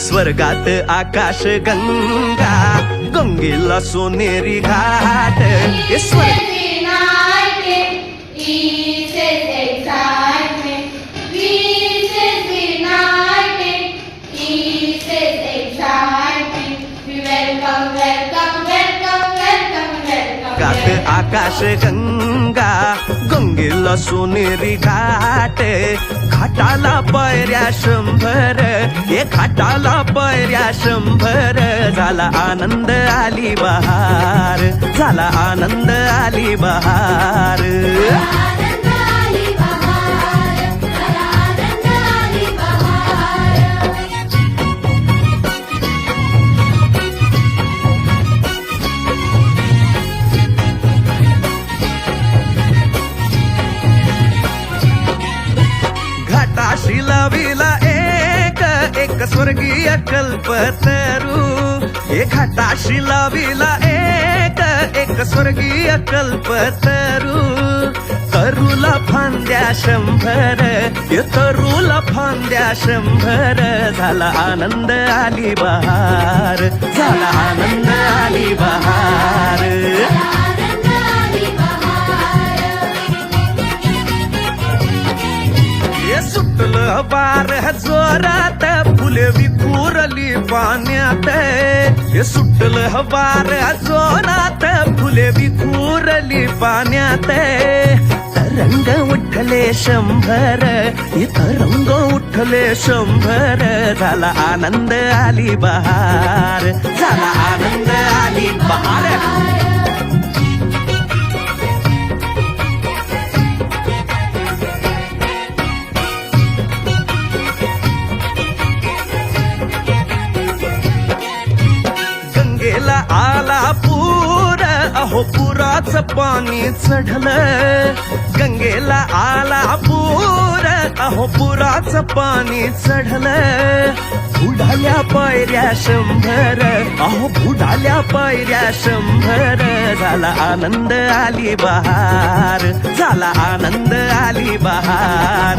स्वर्गात आकाश गंगा, गंगेला सोनेरी घाट. हे स्वर्ग आकाश गंगा, गंगेला सोनेरी घाट. घाटाला पायऱ्या 100, हे घाटाला पायऱ्या 100. झाला आनंद आली बहार, झाला आनंद आली बहार. घाटाशी लाविला एक स्वर्गीय कल्पतरू. हे घाटाशी लाविला एक स्वर्गीय कल्पतरू. तरूला फांद्या 100, हे तरूला फांद्या 100. झाला आनंद आली बहार, झाला आनंद आली बहार. सुटलं वार जोरात, फुले विखुरली पाण्यात. हे सुटलं वार जोरात, फुले विखुरली पाण्यात. तरंग उठले 100, हे तरंग उठले 100. झाला आनंद आली बहार, झाला आनंद आली बहार. गंगेला आला पूर, अहो पुराचं पाणी चढलं. गंगेला आला पूर, अहो पुराचं पाणी चढलं. बुडाल्या पायऱ्या 100, अहो बुडाल्या पायऱ्या 100. झाला आनंद आली बहार, झाला आनंद आली बहार.